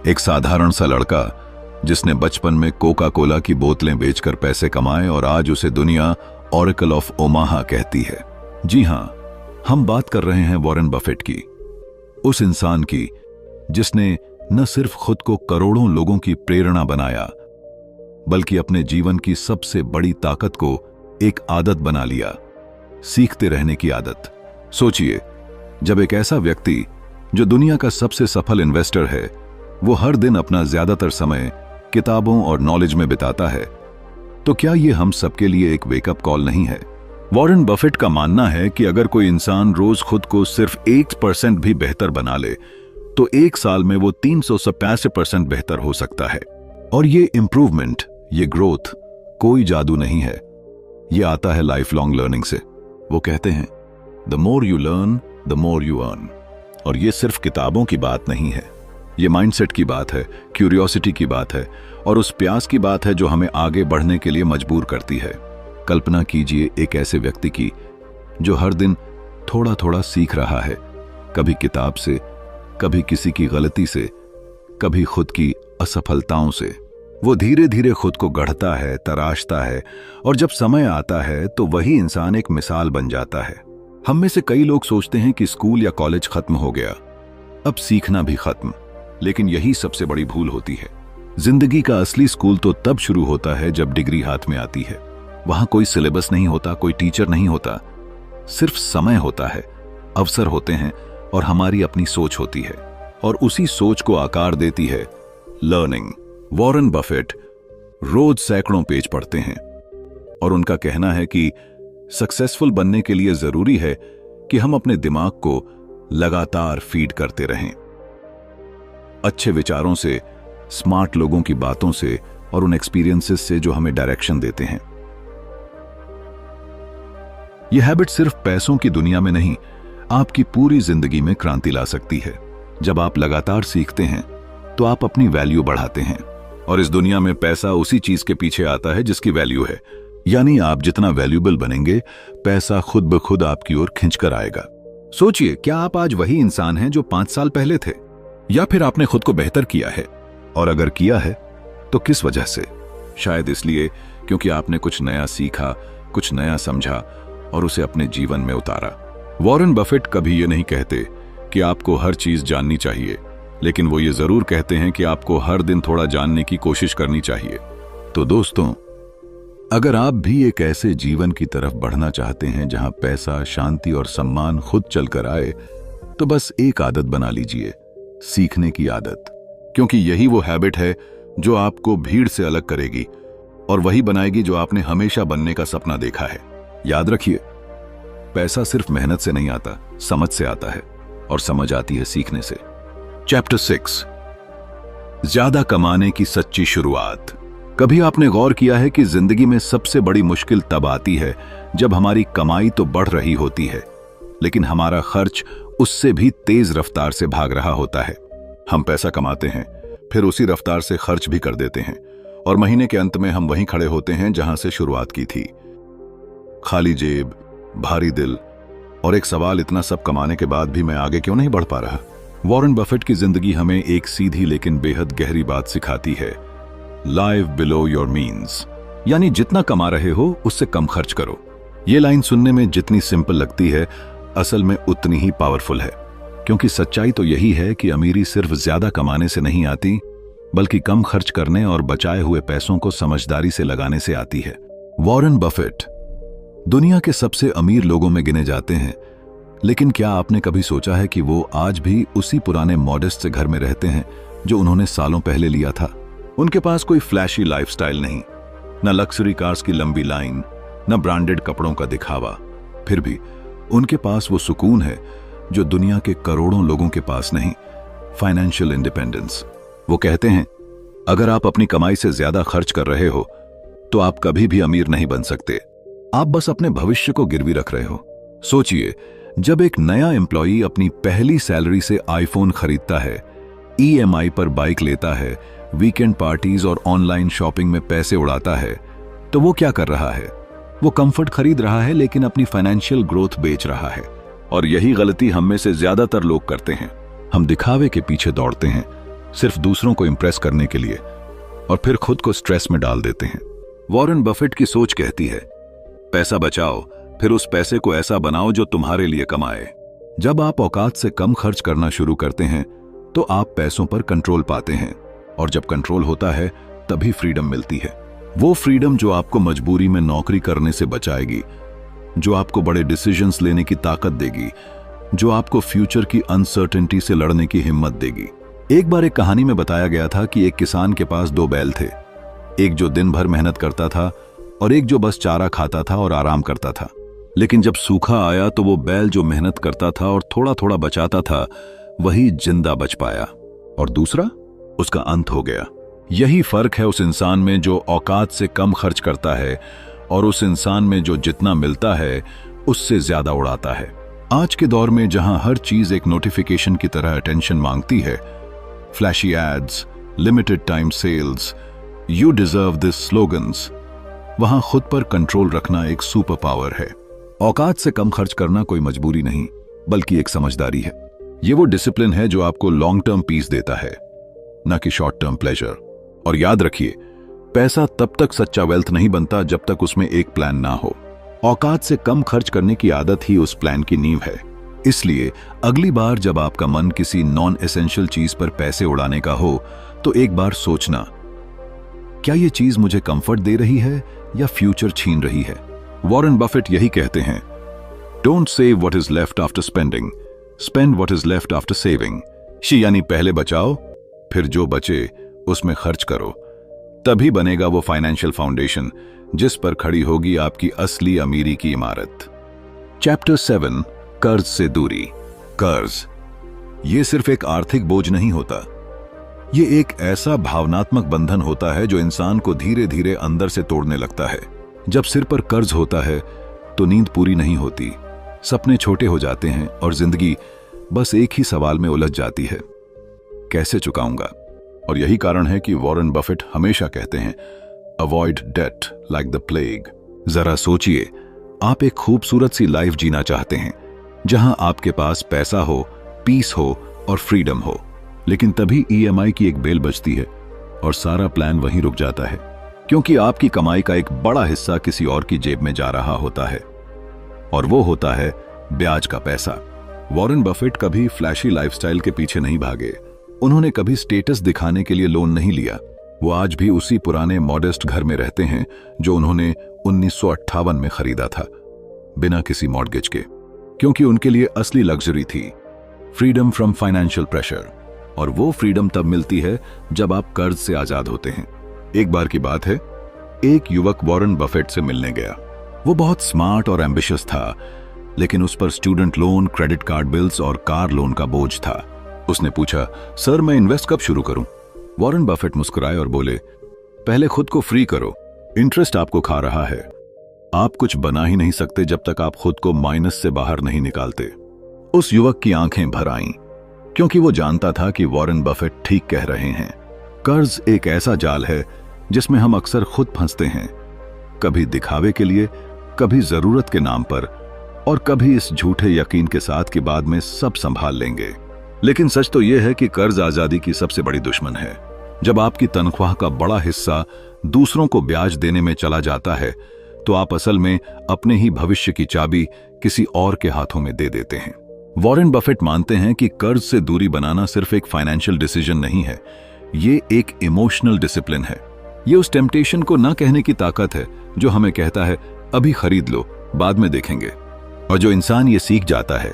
एक साधारण सा लड़का जिसने बचपन में कोका कोला की बोतलें बेचकर पैसे कमाए और आज उसे दुनिया ऑरेकल ऑफ ओमाहा कहती है। जी हां, हम बात कर रहे हैं वॉरेन बफेट की, उस इंसान की जिसने न सिर्फ खुद को करोड़ों लोगों की प्रेरणा बनाया, बल्कि अपने जीवन की सबसे बड़ी ताकत को एक आदत बना लिया, सीखते रहने की आदत। सोचिए, जब एक ऐसा व्यक्ति जो दुनिया का सबसे सफल इन्वेस्टर है, वो हर दिन अपना ज्यादातर समय किताबों और नॉलेज में बिताता है, तो क्या ये हम सबके लिए एक वेकअप कॉल नहीं है? वॉरेन बफेट का मानना है कि अगर कोई इंसान रोज खुद को सिर्फ 1% भी बेहतर बना ले, तो एक साल में वो 387% बेहतर हो सकता है। और ये इंप्रूवमेंट, ये ग्रोथ कोई जादू नहीं है, ये आता है लाइफ लॉन्ग लर्निंग से। वो कहते हैं, the more you learn the more you earn. और ये सिर्फ किताबों की बात नहीं है, ये माइंडसेट की बात है, क्यूरियोसिटी की बात है और उस प्यास की बात है जो हमें आगे बढ़ने के लिए मजबूर करती है। कल्पना कीजिए एक ऐसे व्यक्ति की जो हर दिन थोड़ा थोड़ा सीख रहा है, कभी किताब से, कभी किसी की गलती से, कभी खुद की असफलताओं से। वो धीरे धीरे खुद को गढ़ता है, तराशता है और जब समय आता है तो वही इंसान एक मिसाल बन जाता है। हम में से कई लोग सोचते हैं कि स्कूल या कॉलेज खत्म हो गया, अब सीखना भी खत्म, लेकिन यही सबसे बड़ी भूल होती है। जिंदगी का असली स्कूल तो तब शुरू होता है जब डिग्री हाथ में आती है। वहां कोई सिलेबस नहीं होता, कोई टीचर नहीं होता, सिर्फ समय होता है, अवसर होते हैं और हमारी अपनी सोच होती है, और उसी सोच को आकार देती है लर्निंग। वॉरेन बफेट रोज सैकड़ों पेज पढ़ते हैं और उनका कहना है कि सक्सेसफुल बनने के लिए जरूरी है कि हम अपने दिमाग को लगातार फीड करते रहें। अच्छे विचारों से, स्मार्ट लोगों की बातों से और उन एक्सपीरियंसेस से जो हमें डायरेक्शन देते हैं। यह हैबिट सिर्फ पैसों की दुनिया में नहीं, आपकी पूरी जिंदगी में क्रांति ला सकती है। जब आप लगातार सीखते हैं तो आप अपनी वैल्यू बढ़ाते हैं, और इस दुनिया में पैसा उसी चीज के पीछे आता है जिसकी वैल्यू है। यानी आप जितना वैल्यूएबल बनेंगे, पैसा खुद ब खुद आपकी ओर खिंचकर आएगा। सोचिए, क्या आप आज वही इंसान हैं जो 5 साल पहले थे, या फिर आपने खुद को बेहतर किया है? और अगर किया है तो किस वजह से? शायद इसलिए क्योंकि आपने कुछ नया सीखा, कुछ नया समझा और उसे अपने जीवन में उतारा। वॉरेन बफेट कभी ये नहीं कहते कि आपको हर चीज जाननी चाहिए, लेकिन वो ये जरूर कहते हैं कि आपको हर दिन थोड़ा जानने की कोशिश करनी चाहिए। तो दोस्तों, अगर आप भी एक ऐसे जीवन की तरफ बढ़ना चाहते हैं जहां पैसा, शांति और सम्मान खुद चलकर आए, तो बस एक आदत बना लीजिए, सीखने की आदत। क्योंकि यही वो हैबिट है जो आपको भीड़ से अलग करेगी और वही बनाएगी जो आपने हमेशा बनने का सपना देखा है। याद रखिए, पैसा सिर्फ मेहनत से नहीं आता, समझ से आता है, और समझ आती है सीखने से। चैप्टर 6, ज्यादा कमाने की सच्ची शुरुआत। कभी आपने गौर किया है कि जिंदगी में सबसे बड़ी मुश्किल तब आती है जब हमारी कमाई तो बढ़ रही होती है, लेकिन हमारा खर्च उससे भी तेज रफ्तार से भाग रहा होता है। हम पैसा कमाते हैं, फिर उसी रफ्तार से खर्च भी कर देते हैं, और महीने के अंत में हम वहीं खड़े होते हैं जहां से शुरुआत की थी। खाली जेब, भारी दिल, और एक सवाल, इतना सब कमाने के बाद भी मैं आगे क्यों नहीं बढ़ पा रहा? वॉरेन बफेट की जिंदगी हमें एक सीधी लेकिन बेहद गहरी बात सिखाती है, लाइव बिलो योर मीन्स, यानी जितना कमा रहे हो उससे कम खर्च करो। ये लाइन सुनने में जितनी सिंपल लगती है, असल में उतनी ही पावरफुल है, क्योंकि सच्चाई तो यही है कि अमीरी सिर्फ ज्यादा कमाने से नहीं आती, बल्कि कम खर्च करने और बचाए हुए पैसों को समझदारी से लगाने से आती है। वॉरेन बफेट दुनिया के सबसे अमीर लोगों में गिने जाते हैं, लेकिन क्या आपने कभी सोचा है कि वो आज भी उसी पुराने मॉडेस्ट से घर में रहते हैं जो उन्होंने सालों पहले लिया था? उनके पास कोई फ्लैशी लाइफस्टाइल नहीं, न लग्जरी कार्स की लंबी लाइन, न ब्रांडेड कपड़ों का दिखावा। फिर भी उनके पास वो सुकून है जो दुनिया के करोड़ों लोगों के पास नहीं, फाइनेंशियल इंडिपेंडेंस। वो कहते हैं, अगर आप अपनी कमाई से ज्यादा खर्च कर रहे हो तो आप कभी भी अमीर नहीं बन सकते, आप बस अपने भविष्य को गिरवी रख रहे हो। सोचिए, जब एक नया एम्प्लॉई अपनी पहली सैलरी से आईफोन खरीदता है, ईएमआई पर बाइक लेता है, वीकेंड पार्टीज और ऑनलाइन शॉपिंग में पैसे उड़ाता है, तो वो क्या कर रहा है? वो कंफर्ट खरीद रहा है, लेकिन अपनी फाइनेंशियल ग्रोथ बेच रहा है। और यही गलती हम में से ज्यादातर लोग करते हैं। हम दिखावे के पीछे दौड़ते हैं, सिर्फ दूसरों को इंप्रेस करने के लिए, और फिर खुद को स्ट्रेस में डाल देते हैं। वॉरेन बफेट की सोच कहती है, पैसा बचाओ, फिर उस पैसे को ऐसा बनाओ जो तुम्हारे लिए कमाए। जब आप औकात से कम खर्च करना शुरू करते हैं तो आप पैसों पर कंट्रोल पाते हैं, और जब कंट्रोल होता है तभी फ्रीडम मिलती है। वो फ्रीडम जो आपको मजबूरी में नौकरी करने से बचाएगी, जो आपको बड़े डिसीजंस लेने की ताकत देगी, जो आपको फ्यूचर की अनसर्टेनिटी से लड़ने की हिम्मत देगी। एक बार एक कहानी में बताया गया था कि एक किसान के पास 2 बैल थे, एक जो दिन भर मेहनत करता था और एक जो बस चारा खाता था और आराम करता था। लेकिन जब सूखा आया तो वो बैल जो मेहनत करता था और थोड़ा थोड़ा बचाता था, वही जिंदा बच पाया, और दूसरा, उसका अंत हो गया। यही फर्क है उस इंसान में जो औकात से कम खर्च करता है और उस इंसान में जो जितना मिलता है उससे ज्यादा उड़ाता है। आज के दौर में जहां हर चीज एक नोटिफिकेशन की तरह अटेंशन मांगती है, flashy ads, limited time sales, you deserve this slogans, वहां खुद पर कंट्रोल रखना एक सुपर पावर है। औकात से कम खर्च करना कोई मजबूरी नहीं, बल्कि एक समझदारी है। ये वो डिसिप्लिन है जो आपको लॉन्ग टर्म पीस देता है, न कि शॉर्ट टर्म प्लेजर। और याद रखिए, पैसा तब तक सच्चा वेल्थ नहीं बनता जब तक उसमें एक प्लान ना हो। औकात से कम खर्च करने की आदत ही उस प्लान की नींव है। इसलिए अगली बार जब आपका मन किसी नॉन एसेंशियल चीज पर पैसे उड़ाने का हो, तो एक बार सोचना, क्या ये चीज मुझे कंफर्ट दे रही है या फ्यूचर छीन रही है? वॉरेन बफेट यही कहते हैं, don't save what is left after spending, spend what is left after saving. यानी पहले बचाओ, फिर जो बचे उसमें खर्च करो, तभी बनेगा वो फाइनेंशियल फाउंडेशन जिस पर खड़ी होगी आपकी असली अमीरी की इमारत। चैप्टर 7, कर्ज से दूरी। कर्ज ये सिर्फ एक आर्थिक बोझ नहीं होता, ये एक ऐसा भावनात्मक बंधन होता है जो इंसान को धीरे धीरे अंदर से तोड़ने लगता है। जब सिर पर कर्ज होता है तो नींद पूरी नहीं होती, सपने छोटे हो जाते हैं और जिंदगी बस एक ही सवाल में उलझ जाती है, कैसे चुकाऊंगा। और यही कारण है कि वॉरेन बफेट हमेशा कहते हैं, avoid debt like the plague. जरा सोचिए, आप एक खूबसूरत सी लाइफ जीना चाहते हैं जहां आपके पास पैसा हो, पीस हो और फ्रीडम हो, लेकिन तभी ईएमआई की एक बेल बजती है और सारा प्लान वहीं रुक जाता है, क्योंकि आपकी कमाई का एक बड़ा हिस्सा किसी और की जेब में जा रहा होता है, और वो होता है ब्याज का पैसा। वॉरेन बफेट कभी फ्लैशी लाइफस्टाइल के पीछे नहीं भागे, उन्होंने कभी स्टेटस दिखाने के लिए लोन नहीं लिया। वो आज भी उसी पुराने मॉडेस्ट घर में रहते हैं जो उन्होंने 1958 में खरीदा था, बिना किसी मॉर्गेज के, क्योंकि उनके लिए असली लग्जरी थी फ्रीडम फ्रॉम फाइनेंशियल प्रेशर। और वो फ्रीडम तब मिलती है जब आप कर्ज से आजाद होते हैं। एक बार की बात है, एक युवक वॉरेन बफेट से मिलने गया। वो बहुत स्मार्ट और एम्बिशियस था, लेकिन उस पर student loan, credit card bills और कार लोन का बोझ था। उसने पूछा, सर मैं इन्वेस्ट कब शुरू करूं? वॉरेन बफेट मुस्कुराए और बोले, पहले खुद को फ्री करो, इंटरेस्ट आपको खा रहा है। आप कुछ बना ही नहीं सकते जब तक आप खुद को माइनस से बाहर नहीं निकालते। उस युवक की आंखें भर आईं, क्योंकि वो जानता था कि वॉरेन बफेट ठीक कह रहे हैं। कर्ज एक ऐसा जाल है जिसमें हम अक्सर खुद फंसते हैं, कभी दिखावे के लिए, कभी जरूरत के नाम पर, और कभी इस झूठे यकीन के साथ कि बाद में सब संभाल लेंगे। लेकिन सच तो यह है कि कर्ज आजादी की सबसे बड़ी दुश्मन है। जब आपकी तनख्वाह का बड़ा हिस्सा दूसरों को ब्याज देने में चला जाता है तो आप असल में अपने ही भविष्य की चाबी किसी और के हाथों में दे देते हैं। वॉरेन बफेट मानते हैं कि कर्ज से दूरी बनाना सिर्फ एक फाइनेंशियल डिसीजन नहीं है, ये एक इमोशनल डिसिप्लिन है। ये उस टेम्पटेशन को ना कहने की ताकत है जो हमें कहता है अभी खरीद लो, बाद में देखेंगे। और जो इंसान ये सीख जाता है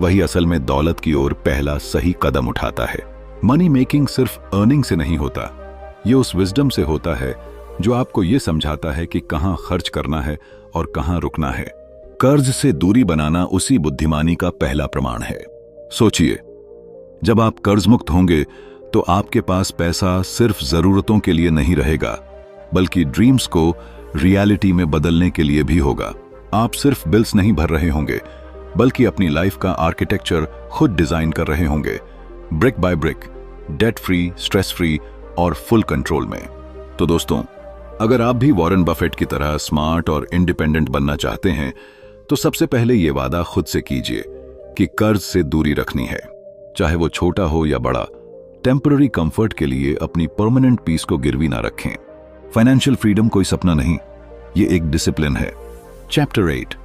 वही असल में दौलत की ओर पहला सही कदम उठाता है। मनी मेकिंग सिर्फ अर्निंग से नहीं होता, ये उस विजडम से होता है जो आपको ये समझाता है कि कहां खर्च करना है और कहां रुकना है। कर्ज से दूरी बनाना उसी बुद्धिमानी का पहला प्रमाण है। सोचिए, जब आप कर्ज मुक्त होंगे तो आपके पास पैसा सिर्फ जरूरतों के लिए नहीं रहेगा, बल्कि ड्रीम्स को रियलिटी में बदलने के लिए भी होगा। आप सिर्फ बिल्स नहीं भर रहे होंगे, बल्कि अपनी लाइफ का आर्किटेक्चर खुद डिजाइन कर रहे होंगे, brick by brick, debt free, stress free और फुल कंट्रोल में। तो दोस्तों, अगर आप भी वॉरेन बफेट की तरह स्मार्ट और इंडिपेंडेंट बनना चाहते हैं तो सबसे पहले ये वादा खुद से कीजिए कि कर्ज से दूरी रखनी है, चाहे वो छोटा हो या बड़ा। टेम्पररी कंफर्ट के लिए अपनी परमानेंट पीस को गिरवी ना रखें। फाइनेंशियल फ्रीडम कोई सपना नहीं, ये एक डिसिप्लिन है। चैप्टर 8,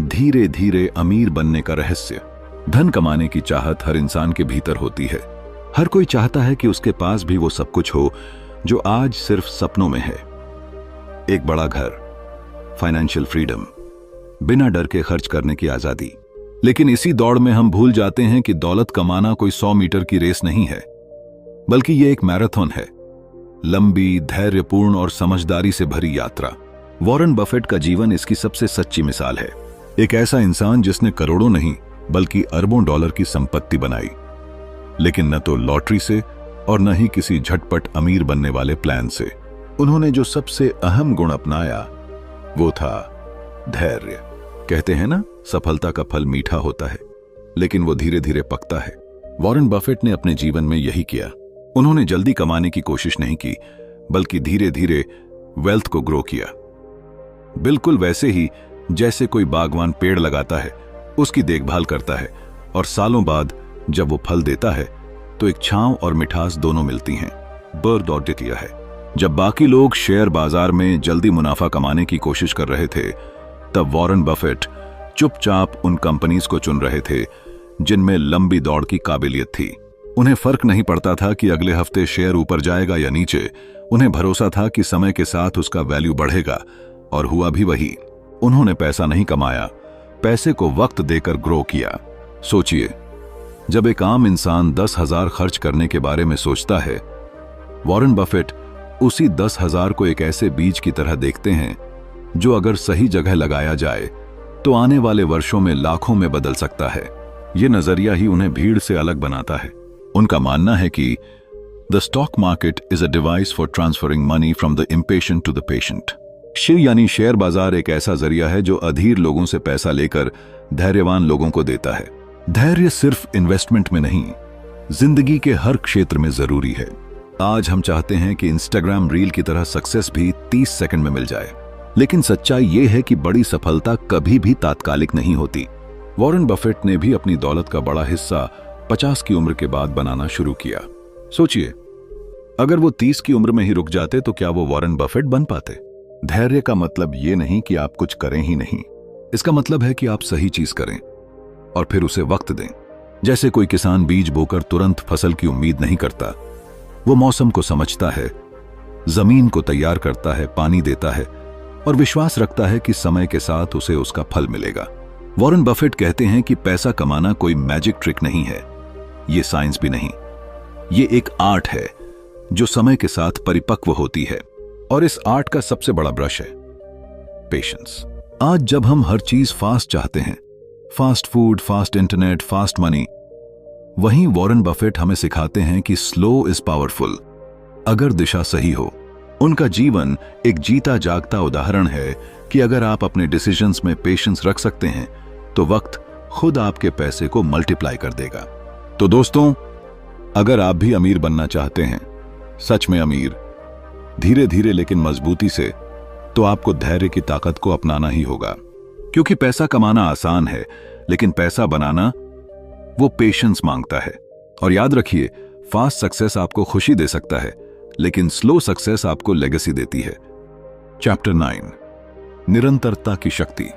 धीरे धीरे अमीर बनने का रहस्य। धन कमाने की चाहत हर इंसान के भीतर होती है। हर कोई चाहता है कि उसके पास भी वो सब कुछ हो जो आज सिर्फ सपनों में है। एक बड़ा घर, फाइनेंशियल फ्रीडम, बिना डर के खर्च करने की आजादी। लेकिन इसी दौड़ में हम भूल जाते हैं कि दौलत कमाना कोई 100 मीटर की रेस नहीं है, बल्कि ये एक मैराथन है, लंबी, धैर्यपूर्ण और समझदारी से भरी यात्रा। वॉरेन बफेट का जीवन इसकी सबसे सच्ची मिसाल है। एक ऐसा इंसान जिसने करोड़ों नहीं बल्कि अरबों डॉलर की संपत्ति बनाई, लेकिन न तो लॉटरी से और न ही किसी झटपट अमीर बनने वाले प्लान से। उन्होंने जो सबसे अहम गुण अपनाया वो था धैर्य। कहते हैं ना, सफलता का फल मीठा होता है, लेकिन वो धीरे धीरे पकता है। वॉरेन बफेट ने अपने जीवन में यही किया। उन्होंने जल्दी कमाने की कोशिश नहीं की, बल्कि धीरे धीरे वेल्थ को ग्रो किया। बिल्कुल वैसे ही जैसे कोई बागवान पेड़ लगाता है, उसकी देखभाल करता है, और सालों बाद जब वो फल देता है तो एक छांव और मिठास दोनों मिलती हैं। बर्ड ऑडिटिया है। जब बाकी लोग शेयर बाजार में जल्दी मुनाफा कमाने की कोशिश कर रहे थे, तब वॉरेन बफेट चुपचाप उन कंपनीज को चुन रहे थे जिनमें लंबी दौड़ की काबिलियत थी। उन्हें फर्क नहीं पड़ता था कि अगले हफ्ते शेयर ऊपर जाएगा या नीचे। उन्हें भरोसा था कि समय के साथ उसका वैल्यू बढ़ेगा, और हुआ भी वही। उन्होंने पैसा नहीं कमाया, पैसे को वक्त देकर ग्रो किया। सोचिए, जब एक आम इंसान 10,000 खर्च करने के बारे में सोचता है, वॉरेन बफेट उसी 10,000 को एक ऐसे बीज की तरह देखते हैं जो अगर सही जगह लगाया जाए तो आने वाले वर्षों में लाखों में बदल सकता है। ये नजरिया ही उन्हें भीड़ से अलग बनाता है। उनका मानना है कि the stock market is a device for transferring money from the impatient to the patient. यानी शेयर बाजार एक ऐसा जरिया है जो अधीर लोगों से पैसा लेकर धैर्यवान लोगों को देता है। धैर्य सिर्फ इन्वेस्टमेंट में नहीं, जिंदगी के हर क्षेत्र में जरूरी है। आज हम चाहते हैं कि इंस्टाग्राम रील की तरह सक्सेस भी 30 सेकंड में मिल जाए, लेकिन सच्चाई यह है कि बड़ी सफलता कभी भी तात्कालिक नहीं होती। वॉरेन बफेट ने भी अपनी दौलत का बड़ा हिस्सा 50 की उम्र के बाद बनाना शुरू किया। सोचिए, अगर वो 30 की उम्र में ही रुक जाते तो क्या वो वॉरेन बफेट बन पाते? धैर्य का मतलब ये नहीं कि आप कुछ करें ही नहीं, इसका मतलब है कि आप सही चीज करें और फिर उसे वक्त दें। जैसे कोई किसान बीज बोकर तुरंत फसल की उम्मीद नहीं करता, वो मौसम को समझता है, जमीन को तैयार करता है, पानी देता है और विश्वास रखता है कि समय के साथ उसे उसका फल मिलेगा। वॉरेन बफेट कहते हैं कि पैसा कमाना कोई मैजिक ट्रिक नहीं है, ये साइंस भी नहीं, ये एक आर्ट है जो समय के साथ परिपक्व होती है। और इस आर्ट का सबसे बड़ा ब्रश है पेशेंस। आज जब हम हर चीज फास्ट चाहते हैं, fast food, fast internet, fast money, वहीं वॉरेन बफेट हमें सिखाते हैं कि स्लो इज पावरफुल अगर दिशा सही हो। उनका जीवन एक जीता जागता उदाहरण है कि अगर आप अपने डिसीजंस में पेशेंस रख सकते हैं तो वक्त खुद आपके पैसे को मल्टीप्लाई कर देगा। तो दोस्तों, अगर आप भी अमीर बनना चाहते हैं, सच में अमीर, धीरे धीरे लेकिन मजबूती से, तो आपको धैर्य की ताकत को अपनाना ही होगा। क्योंकि पैसा कमाना आसान है, लेकिन पैसा बनाना वो पेशेंस मांगता है। और याद रखिए, फास्ट सक्सेस आपको खुशी दे सकता है, लेकिन स्लो सक्सेस आपको लेगेसी देती है। चैप्टर 9, निरंतरता की शक्ति।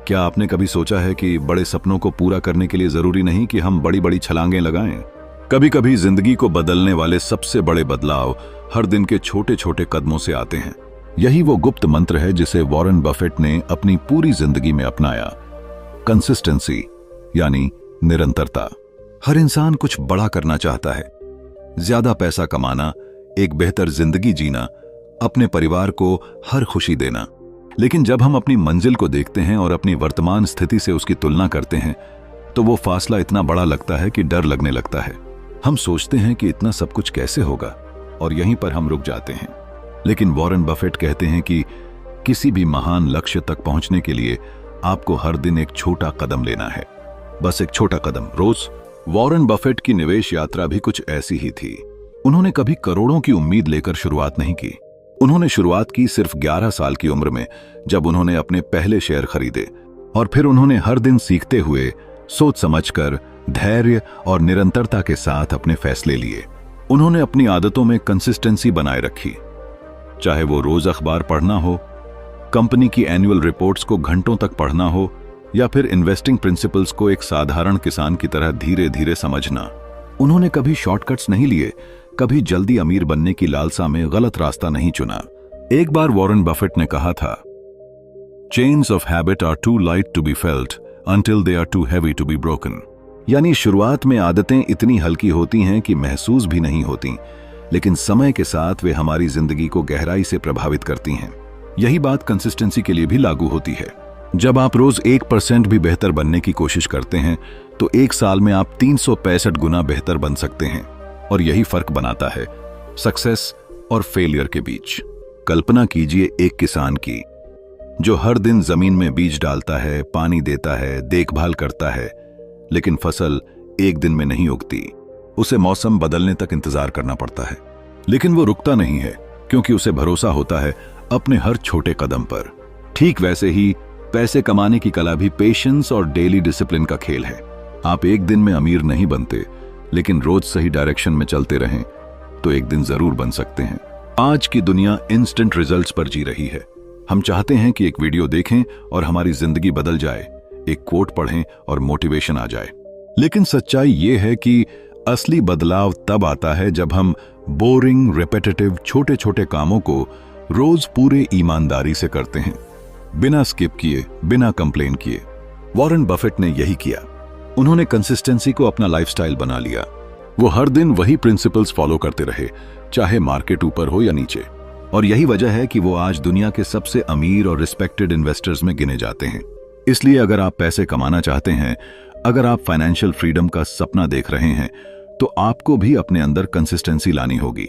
क्या आपने कभी सोचा है कि बड़े सपनों को पूरा करने के लिए जरूरी नहीं कि हम बड़ी बड़ी छलांगें लगाएं? कभी कभी जिंदगी को बदलने वाले सबसे बड़े बदलाव हर दिन के छोटे छोटे कदमों से आते हैं। यही वो गुप्त मंत्र है जिसे वॉरेन बफेट ने अपनी पूरी जिंदगी में अपनाया। कंसिस्टेंसी यानी निरंतरता। हर इंसान कुछ बड़ा करना चाहता है, ज्यादा पैसा कमाना, एक बेहतर जिंदगी जीना, अपने परिवार को हर खुशी देना। लेकिन जब हम अपनी मंजिल को देखते हैं और अपनी वर्तमान स्थिति से उसकी तुलना करते हैं तो वो फासला इतना बड़ा लगता है कि डर लगने लगता है। हम सोचते हैं कि इतना सब कुछ कैसे होगा और यहीं पर हम रुक जाते हैं। लेकिन वॉरेन बफेट कहते हैं कि किसी भी महान लक्ष्य तक पहुंचने के लिए आपको हर दिन एक छोटा कदम लेना है, बस एक छोटा कदम रोज। वॉरेन बफेट की निवेश यात्रा भी कुछ ऐसी ही थी। उन्होंने कभी करोड़ों की उम्मीद लेकर शुरुआत नहीं की। उन्होंने शुरुआत की सिर्फ 11 साल की उम्र में, जब उन्होंने अपने पहले शेयर खरीदे। और फिर उन्होंने हर दिन सीखते हुए, सोच समझकर, धैर्य और निरंतरता के साथ अपने फैसले लिए। उन्होंने अपनी आदतों में कंसिस्टेंसी बनाए रखी, चाहे वो रोज अखबार पढ़ना हो, कंपनी की एनुअल रिपोर्ट्स को घंटों तक पढ़ना हो, या फिर इन्वेस्टिंग प्रिंसिपल्स को एक साधारण किसान की तरह धीरे धीरे समझना। उन्होंने कभी शॉर्टकट्स नहीं लिए, कभी जल्दी अमीर बनने की लालसा में गलत रास्ता नहीं चुना। एक बार वॉरेन बफेट ने कहा था, chains of habit are too light to be felt until they are too heavy to be broken। यानी शुरुआत में आदतें इतनी हल्की होती हैं कि महसूस भी नहीं होती, लेकिन समय के साथ वे हमारी जिंदगी को गहराई से प्रभावित करती हैं। यही बात कंसिस्टेंसी के लिए भी लागू होती है। जब आप रोज 1% भी बेहतर बनने की कोशिश करते हैं तो एक साल में आप 365 गुना बेहतर बन सकते हैं। और यही फर्क बनाता है सक्सेस और फेलियर के बीच। कल्पना कीजिए एक किसान की, जो हर दिन जमीन में बीज डालता है, पानी देता है, देखभाल करता है, लेकिन फसल एक दिन में नहीं उगती। उसे मौसम बदलने तक इंतजार करना पड़ता है। लेकिन वो रुकता नहीं है, क्योंकि उसे भरोसा होता है अपने हर छोटे कदम पर। ठीक वैसे ही पैसे कमाने की कला भी पेशेंस और डेली डिसिप्लिन का खेल है। आप एक दिन में अमीर नहीं बनते, लेकिन रोज सही डायरेक्शन में चलते रहें तो एक दिन जरूर बन सकते हैं। आज की दुनिया इंस्टेंट रिजल्ट्स पर जी रही है। हम चाहते हैं कि एक वीडियो देखें और हमारी जिंदगी बदल जाए, एक कोट पढ़ें और मोटिवेशन आ जाए। लेकिन सच्चाई ये है कि असली बदलाव तब आता है जब हम बोरिंग, रिपीटेटिव, छोटे छोटे कामों को रोज पूरे ईमानदारी से करते हैं, बिना स्किप किए, बिना कंप्लेन किए। वॉरेन बफेट ने यही किया। उन्होंने कंसिस्टेंसी को अपना लाइफस्टाइल बना लिया। वो हर दिन वही प्रिंसिपल्स फॉलो करते रहे, चाहे मार्केट ऊपर हो या नीचे। और यही वजह है कि वो आज दुनिया के सबसे अमीर और रिस्पेक्टेड इन्वेस्टर्स में गिने जाते हैं। इसलिए अगर आप पैसे कमाना चाहते हैं, अगर आप फाइनेंशियल फ्रीडम का सपना देख रहे हैं, तो आपको भी अपने अंदर कंसिस्टेंसी लानी होगी।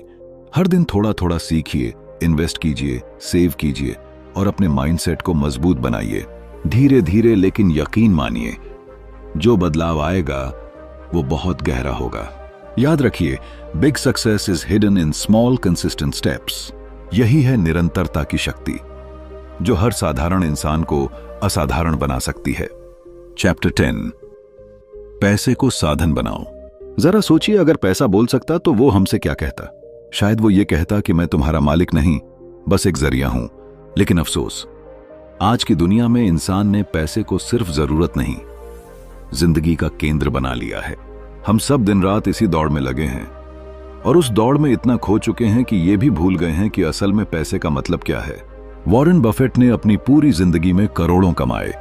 हर दिन थोड़ा थोड़ा सीखिए, इन्वेस्ट कीजिए, सेव कीजिए और अपने माइंडसेट को मजबूत बनाइए। धीरे धीरे लेकिन यकीन मानिए, जो बदलाव आएगा वो बहुत गहरा होगा। याद रखिए, big success is hidden in small consistent steps. यही है निरंतरता की शक्ति, जो हर साधारण इंसान को असाधारण बना सकती है। चैप्टर 10, पैसे को साधन बनाओ। जरा सोचिए, अगर पैसा बोल सकता तो वो हमसे क्या कहता? शायद वो ये कहता कि मैं तुम्हारा मालिक नहीं, बस एक जरिया हूं। लेकिन अफसोस, आज की दुनिया में इंसान ने पैसे को सिर्फ जरूरत नहीं, जिंदगी का केंद्र बना लिया है। हम सब दिन रात इसी दौड़ में लगे हैं और उस दौड़ में इतना खो चुके हैं कि ये भी भूल गए हैं कि असल में पैसे का मतलब क्या है। वॉरेन बफेट ने अपनी पूरी जिंदगी में करोड़ों कमाए,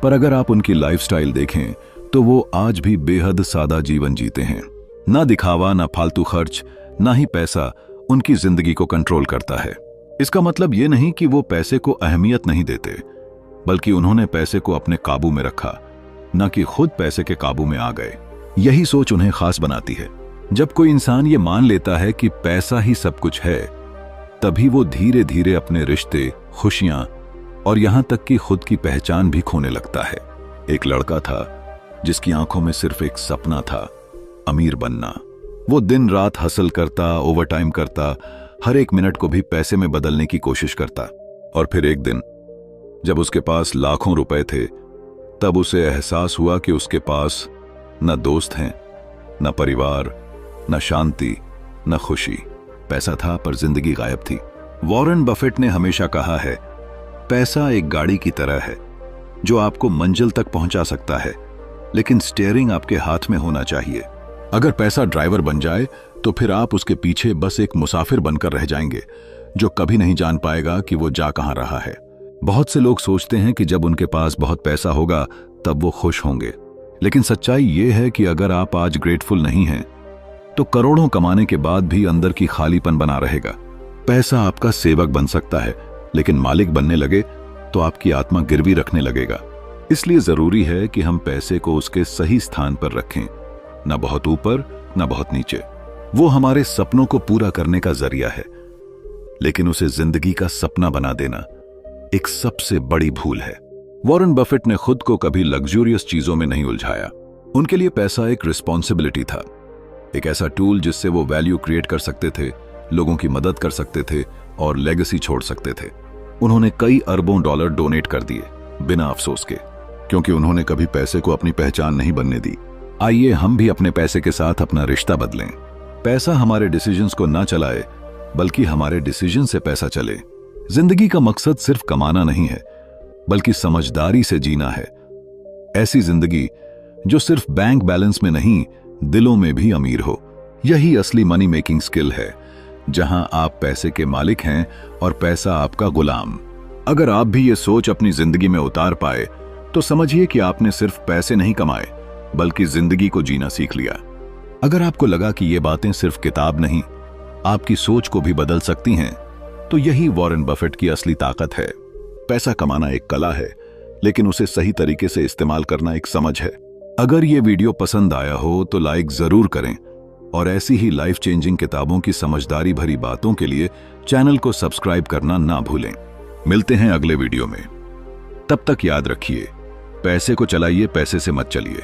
पर अगर आप उनकी लाइफस्टाइल देखें तो वो आज भी बेहद सादा जीवन जीते हैं। ना दिखावा, ना फालतू खर्च, ना ही पैसा उनकी जिंदगी को कंट्रोल करता है। इसका मतलब ये नहीं कि वो पैसे को अहमियत नहीं देते, बल्कि उन्होंने पैसे को अपने काबू में रखा, न कि खुद पैसे के काबू में आ गए। यही सोच उन्हें खास बनाती है। जब कोई इंसान ये मान लेता है कि पैसा ही सब कुछ है, तभी वो धीरे धीरे अपने रिश्ते, खुशियां और यहां तक कि खुद की पहचान भी खोने लगता है। एक लड़का था जिसकी आंखों में सिर्फ एक सपना था, अमीर बनना। वो दिन रात हसल करता, ओवरटाइम करता, हर एक मिनट को भी पैसे में बदलने की कोशिश करता। और फिर एक दिन जब उसके पास लाखों रुपए थे, तब उसे एहसास हुआ कि उसके पास न दोस्त हैं, न परिवार, न शांति, न खुशी। पैसा था पर जिंदगी गायब थी। वॉरेन बफेट ने हमेशा कहा है, पैसा एक गाड़ी की तरह है जो आपको मंजिल तक पहुंचा सकता है, लेकिन स्टीयरिंग आपके हाथ में होना चाहिए। अगर पैसा ड्राइवर बन जाए तो फिर आप उसके पीछे बस एक मुसाफिर बनकर रह जाएंगे, जो कभी नहीं जान पाएगा कि वो जा कहां रहा है। बहुत से लोग सोचते हैं कि जब उनके पास बहुत पैसा होगा तब वो खुश होंगे, लेकिन सच्चाई ये है कि अगर आप आज ग्रेटफुल नहीं हैं, तो करोड़ों कमाने के बाद भी अंदर की खालीपन बना रहेगा। पैसा आपका सेवक बन सकता है, लेकिन मालिक बनने लगे तो आपकी आत्मा गिरवी रखने लगेगा। इसलिए जरूरी है कि हम पैसे को उसके सही स्थान पर रखें, न बहुत ऊपर न बहुत नीचे। वो हमारे सपनों को पूरा करने का जरिया है, लेकिन उसे जिंदगी का सपना बना देना एक सबसे बड़ी भूल है। वॉरेन बफेट ने खुद को कभी लग्जूरियस चीजों में नहीं उलझाया। उनके लिए पैसा एक रिस्पॉन्सिबिलिटी था, एक ऐसा टूल जिससे वो वैल्यू क्रिएट कर सकते थे, लोगों की मदद कर सकते थे और लेगेसी छोड़ सकते थे। उन्होंने कई अरबों डॉलर डोनेट कर दिए बिना अफसोस के, क्योंकि उन्होंने कभी पैसे को अपनी पहचान नहीं बनने दी। आइए हम भी अपने पैसे के साथ अपना रिश्ता बदलें। पैसा हमारे डिसीजंस को ना चलाए, बल्कि हमारे डिसीजन से पैसा चले। जिंदगी का मकसद सिर्फ कमाना नहीं है, बल्कि समझदारी से जीना है। ऐसी जिंदगी जो सिर्फ बैंक बैलेंस में नहीं, दिलों में भी अमीर हो। यही असली मनी मेकिंग स्किल है, जहां आप पैसे के मालिक हैं और पैसा आपका गुलाम। अगर आप भी ये सोच अपनी जिंदगी में उतार पाए, तो समझिए कि आपने सिर्फ पैसे नहीं कमाए, बल्कि जिंदगी को जीना सीख लिया। अगर आपको लगा कि ये बातें सिर्फ किताब नहीं, आपकी सोच को भी बदल सकती हैं, तो यही वॉरेन बफेट की असली ताकत है। पैसा कमाना एक कला है, लेकिन उसे सही तरीके से इस्तेमाल करना एक समझ है। अगर ये वीडियो पसंद आया हो तो लाइक जरूर करें, और ऐसी ही लाइफ चेंजिंग किताबों की समझदारी भरी बातों के लिए चैनल को सब्सक्राइब करना ना भूलें। मिलते हैं अगले वीडियो में। तब तक याद रखिए, पैसे को चलाइए, पैसे से मत चलिए।